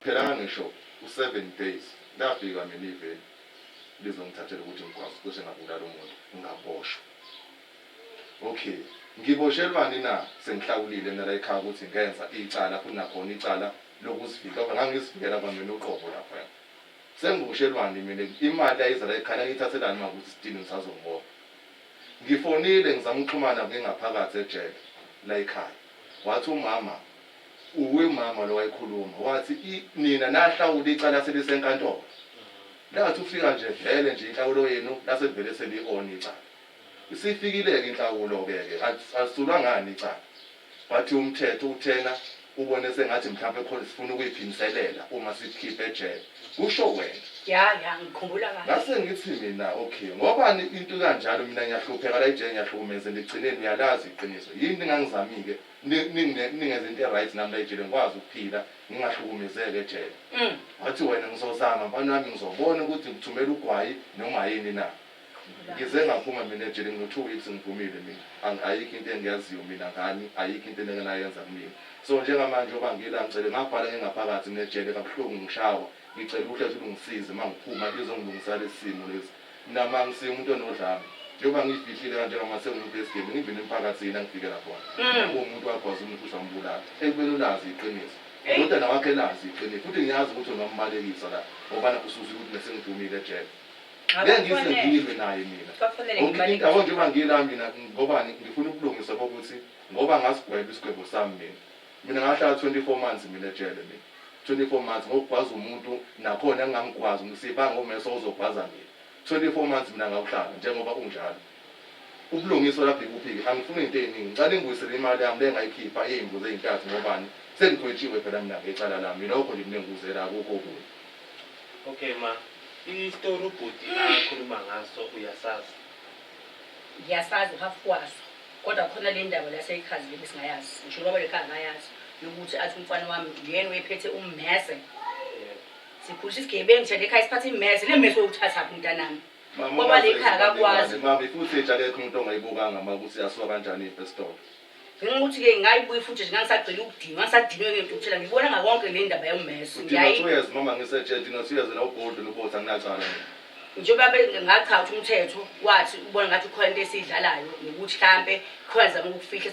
phela ngisho u7 days lafika mina iveni lizongithathela ukuthi ngikwazi ukuthi ngabulala umuntu ngaboshwa. Okay, ngiboshelwani na sengihlawulile mina la ekhaya ukuthi ngenza icala futhi nakhona icala lokuzifika ngoba ngangisivikela kwamina uqobo lapha. Sengiboshelwani mina imali ayiza la ekhaya ngithathelani makuthi sidini ngisazongibona. Ngifonile ngizama ukuxhumana ngingaphakathi ejele la ekhaya. Wathi umama mama lo wayikhuluma wathi nina nahlawula icala selisenkantolo. Lathi ufika nje vele nje inhlawulo yenu lase vele seli-on icala. Isifikile-ke inhlawulo-ke asulwa ngani icala. Wathi umthetho uthena ubone sengathi mhlawumbe khona sifuna ukuyiphiniselela uma sikhiphe ejele. Kusho wena. Ya ngikhumbula kahle. Ngase ngithi mina okay ngoba into kanjalo mina ngiyahlupheka la ejele ngiyahlukumeza ligcineni uyalazi iqiniso. Yini ngangizamike ningenze into right nami la ejele ngikwazi ukuphila ngingahlukumezeke ejele. Wathi wena ngizozama mfana wami ngizobona ukuthi ngithumela ugwayi noma yini na. Ngize ngaphuma mina ejele ngo2 weeks ngivumile mina. Ayikho into engiyaziyo mina ngani ayikho into engenayenza kumina. So njengamanje oba ngila ngicela ngabhala ngingaphakathi nejele kabuhlungu ngishawa. Ngicela uhlezi ungisize mangiphuma lizongilungisa lesimo lesi. Mina mangisiye umuntu onodlame. Njengoba ngifihlile kanje ngamase umuntu esigebe ngivini emphakathini angifike la khona. Umuntu wakwazi umuntu usambulala. Ekubeni ulazi iqiniso. Kodwa nawakhe lazi iqiniso. Futhi ngiyazi ukuthi ungambalekisa la ngoba usuze ukuthi nesengidumile ejele. Ngiyengizengilwe naye mina. Into awonje bangila mina ngoba ngifuna ukulungisa ukuthi ngoba ngasigweba isigwebo sami mina. Mina ngahlala 24 months mina ejele mina. 24 months ngokwazi umuntu nakhona engangikwazi ngisiba ngomeso uzokwaza mina. 24 months mina ngawuhlala njengoba unjalo. Ubulungiswa lapha ikuphike angifuni into eziningi. Ngicela ngiyisele imali yami lengayikhipha ezimbuzo ezintathu ngobani sengigwetshiwe phela mina ngecala lami lokho ngimnenguzela akukho kuyo. Okay ma, istory ubhuti akhuluma ngaso uyasazi. Ngiyasazi uhafukwaso. Kodwa khona le ndaba laseyikhazile besingayazi. Ngisho ngoba lekhaya ngayazi ukuthi athi umfana wami yena wephethe ummese. Sikhulisa isigebengu nje lekhaya siphathe immese lemese ukuthatha umntanami. Ngoba lekhaya akakwazi. Mama ifuthi ejale umuntu ongayibukanga makuthi yasuka kanjani iPestore. Ngikuthi ke ngayibuyi futhi nje ngangisagcela ukudinga ngisadinwe ngento ukuthela ngibona ngakonke le ndaba yommese. Ngiyayi mama ngisejele ngisiyeze la ubhodo nobotha nginacala mina. Njengoba bengacha ukuthi umthetho wathi ubona ngathi khona into esidlalayo nokuthi mhlambe khona zama ukufihla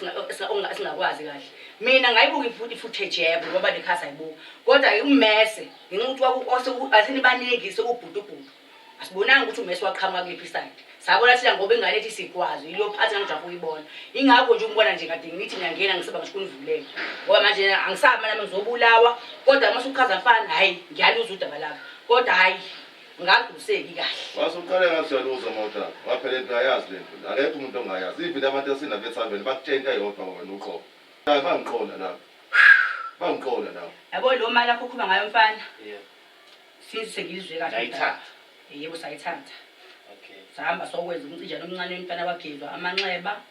singakwazi kahle. Mina ngayibuka ifuthi footage yebo ngoba lekhasa ayibuka. Kodwa ummese ngingukuthi wakho asini baningise ubhudu. Asibonanga ukuthi ummese waqhamuka kulephi side. Sabona thina ngoba engalethi sikwazi yilo phathi ngijafu uyibona. Ingakho nje umbona nje kade ngithi ngiyangena ngisaba ngisho kunivulele. Ngoba manje angisaba nami ngizobulawa kodwa mase uchaza mfana hayi ngiyaluza udaba lakho. Kodwa hayi ngaguseki kahle. Wasuqale ngasiyaluza mawuthatha. Waphela into ayazi lento. Akekho umuntu ongayazi. Ivile abantu esina bethambeni bakutshenta yodwa wena uqobo. Hayi bangiqola lapha. Bangiqola lapha. Yabo lo mali lakho ukhuluma ngayo mfana? Yebo. Sengilizwe kahle. Ayithatha. Yebo sayithatha. Okay. Sahamba sokwenza umcijana omncane womntana wagezwa amanxeba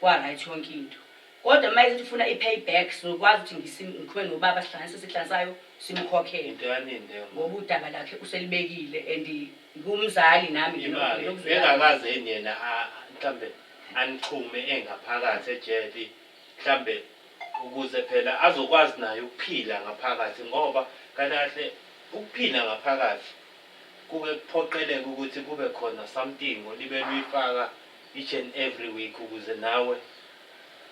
kwa right yonke into. Kodwa manje ufuna i-payback sokwazi ukuthi ngikhwe nobaba sihlanganise sihlansayo simkhokhele. Into yanini leyo. Ngoba udaba lakhe uselibekile and ngumzali nami ngiyokuzela. Engakaze yena mhlambe anichume engaphakathi ejele mhlambe ukuze phela azokwazi naye ukuphila ngaphakathi ngoba kahle ukuphila ngaphakathi kube kuphoqeleka ukuthi kube khona something olibe luyifaka each and every week ukuze nawe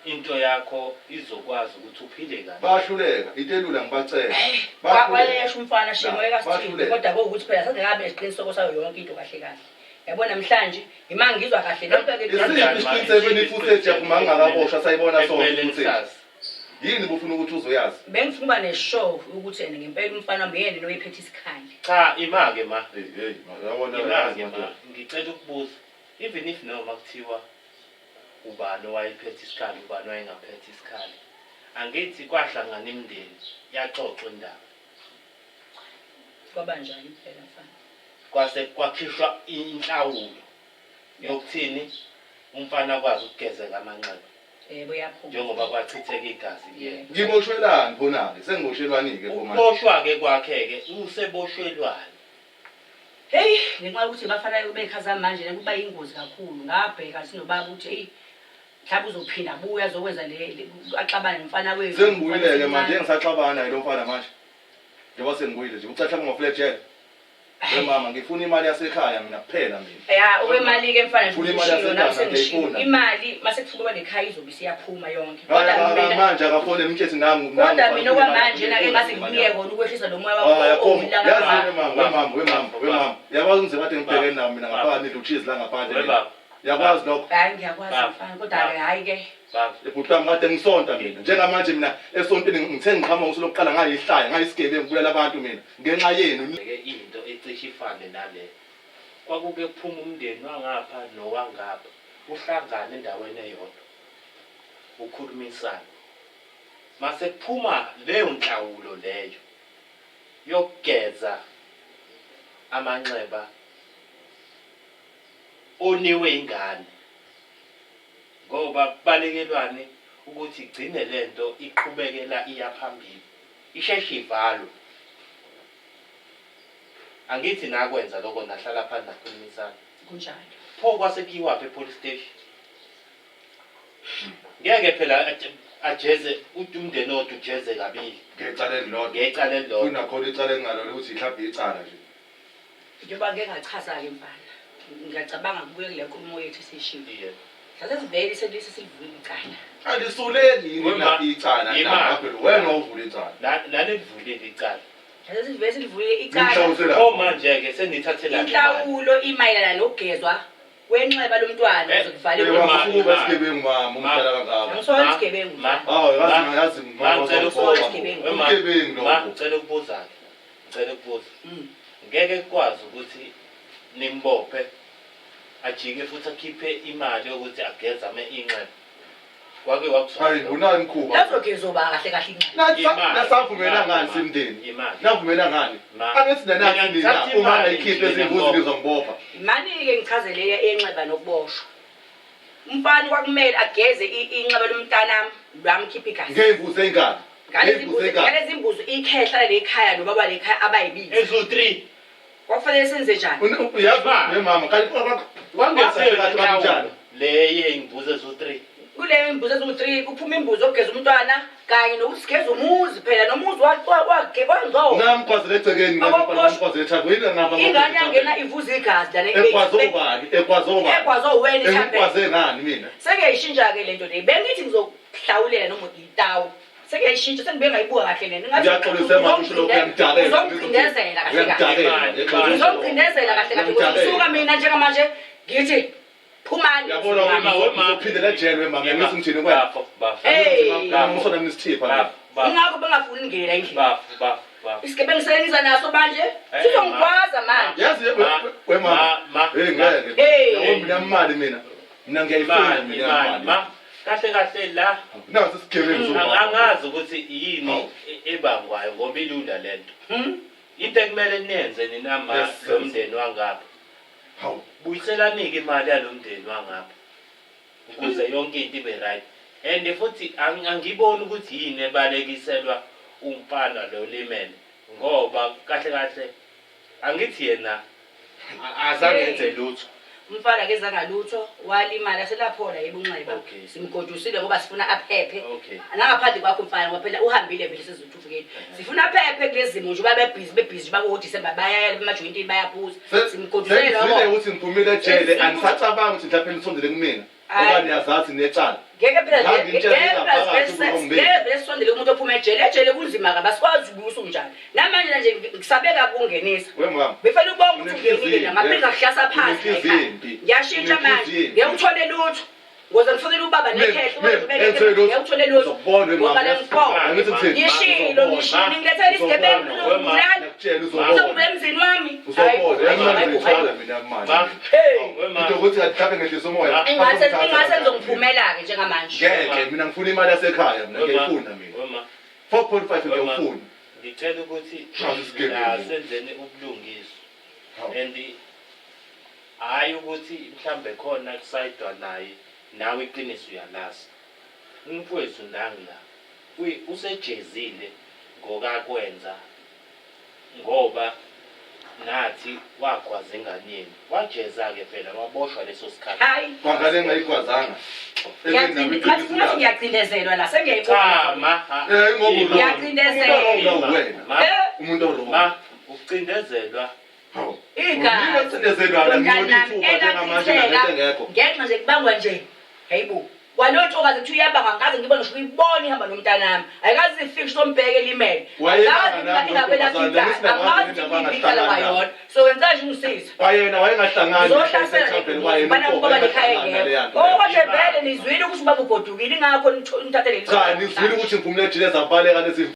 into yakho izokwazi ukuthi uphile kahle. Bahluleka itelula ngibacela. Bakwalesha umfana shemoyeka sithini kodwa ukuthi phela sengakabe isiqiniseko sayo yonke into kahle kahle. Yabona namhlanje imanga ngizwa kahle lonke ke isiqiniseko ifootage yakho ngakaboshwa sayibona sonke. Yini bufuna ukuthi uzoyazi? Bengifuna neshow ukuthi ene ngempela umfana wami yena noyiphethe isikhali. Cha imake ma. Hey yabona ngicela ukubuza even if noma kuthiwa ubani wayephethe isikhali ubani wayengaphethe isikhali. Angithi kwahlangana imindeni yaxoxa indaba. Kwaba njani phela mfana? Kwase kwakhishwa inhlawulo yokuthini umfana kwazi ukugezeka amanxeba. Yebo yaphuma. Njengoba kwachitheka igazi yena. Ngiboshwelani khona ke sengiboshelwani ke manje. Uboshwa ke kwakhe ke useboshwelwani. Hey, ngenxa ukuthi bafana bekhaza manje kuba ingozi kakhulu. Ngabheka sinobaba ukuthi hey mhlawumbe uzophinda abuya azokwenza le axabana nomfana wethu. Sengibuyileke manje ngisaxabana lo mfana manje. njengoba sengibuyile nje ucathanga ngofletshela mama ngifuna imali yasekhaya mina kuphela mina ya okwemali ke mfana Ngifuna imali yasekhaya, ngiyifuna. imali mase kufika nekhaya izobe siyaphuma yonke manje akafone mthetho nami kodwa mina okwamanje na ke ngase ngibuye kona ukwehlisa lo moya wakho yazi wemama yabazi ngize kade ngibhekene nawo mina ngaphakathi neluchizi la ngaphandle yakwazi lokho hayi ngiyakwazi mfana kodwa ke hayi ke ebutami kade ngisonta mina njengamanje mina esontweni ngithe ngiqhamuka usulokuqala ngayihlaya ngayisigebengu ngibulala abantu mina ngenxa yenu ke into ecishe ifane nale kwakuke kuphuma umndeni wangapha nowangapha uhlangane endaweni eyodwa ukhulumisana mase kuphuma leyo nhlawulo leyo yokugeza amanxeba oniwe ingane ngoba balekelwane ukuthi igcine lento iqhubekela iya phambili isheshe ivalwe angithi nakwenza lokho nahlala phansi nakhulumisana kunjalo pho kwasekuyiwaphi epolice station ngeke phela ajeze umndeni odwa ujeze kabili ngecala elilodwa ngecala elilodwa kunakhona icala engalo ukuthi mhlawumbe icala nje njengoba ngeke ngachaza ke mfana ngiyacabanga kubuye kule nkulumo yethu esishiwo yeah hlale sivele selise silivule icala alisuleni yini la icala la phela wena uvula icala nalivulile icala hlale sivele silivule icala Ngimhlawusela pho manje ke senithathela inhlawulo imayelana nokugezwa kwenxeba lomntwana zokuvalelwa Wekuba isigebengu mama umdala kangaka angisona isigebengu yazi ubugebengu lokho ngicela ukubuza ngeke kwazi ukuthi nimbophe ajike futhi akhiphe imali yokuthi ageze inxeba kwake hayi unani mkhuba lazogezwa kahle kahle inxeba nasavumela ngani simndeni navumela ngani angithi nanathi mina uma ngayikhiphe ezimbuzi ngizongibopha imani ke ngichazele enxeba nokuboshwa umfana kwakumele ageze inxeba lomntanami lwamkhipha igazi ngeyimbuzi engane ngalezi imbuzi ikhehla lekhaya nobaba lekhaya abayibili ezo 3 kwafanele senze njani yazi mama kanti wangesekanjani leye imbuzi ezo 3 kuleyo imbuzi eziwu-3 kuphuma imbuzi okugeza umntwana kanye nokuthi sigeza umuzi phela nomuzi wangcobo ngamkhwazela egcekeni ngamkhwazela ethako yini ngapha ingane yangena ivuza igazi lana ekwazobani ekwazo wena engikwaze ngani mina sekuyayishintsha-ke le nto le bengithi ngizokuhlawulela noma itawu sekuyayishintsha sengibe ngayibuka kahle nena uzongicindezela kahle kahle uzongicindezela kahle kahle kusuka mina njengamanje ngithi phumani uphindela ejele mama ngithi ngithini kwapho ngisona nisithipha ingakho bengafuni ingene la endlini isigebengu seleniza naso manje sizongikwaza manje yazi wemama ngeke mina imali mina ngiyayifuna mina imali kahle la nasi isigebengu angazi ukuthi yini ebangwayo ngoba ilula lento into ekumele nenze ninama lo mndeni wangapha hawu buyiselanike imali yalomndeni wangapha ukuze yonke into ibe right and futhi angiboni ukuthi yini ebalekiselwa umfana lo limene ngoba kahle angithi yena azange enze lutho umfana ke zangalutho walimala aselaphola yebunxeba simgodusile ngoba sifuna aphephe nangaphandle kwakho mfana ngoba phela uhambile vele sizothuthukeni sifuna aphephe kulezimo nje bebhizi bako-December bayaya emajointini bayaphuza simgodusile lokho ukuthi ngiphumile ejele anisacabanga ukuthi mhlawumbe nisondele kumina ngoba niyazazi necala ngeke phela ngeke sisondele umuntu ophuma ejele kunzima kabi asikwazi ukubusa unjani namanje nje ngisabeka kungenisa befela ubonga ukuthi ungenile ngaphinda kuhlasa phansi ngiyashintsha manje ngiyawuthole lutho ngoze ngifonele ubaba nekhehla ngiyawuthole lutho ngoba le ngishilo ngilethela isigebengu ngilani uzongivula emzini wami ingase ngizongiphumela-ke njengamanje ngeke mina ngifuna imali yasekhaya mina ngiyayifuna mina 4.5 ngiyawufuna ngicela ukuthi senzeni ubulungiswa and hayi ukuthi mhlambe khona kusayidwa naye nawe iqiniso uyalazi umfowethu ndangila usejezile ngokakwenza ngoba nathi wagwaza enganeni wajeza-ke phela waboshwa leso sikhathi hayi kwangale ngayikwazanga ngathi ngiyacindezelwa la sengiyayibona umuntu oro ma ukucindezelwa igazi ngenxa nje kubangwa nje hayibo kwaloyo ntokazi kuthi uyabanga ngikaze ngibone ngisho uyibona ihamba nomntanami ayikazi ifike sombheke elimele ngayona so wenza nje ungisiza wayena wayengahlangani okwanje vele nizwile ukuthi ubaba ugodukile ingakho nithathe cha nizwile ukuthi ngivumile jile zabaleka lezi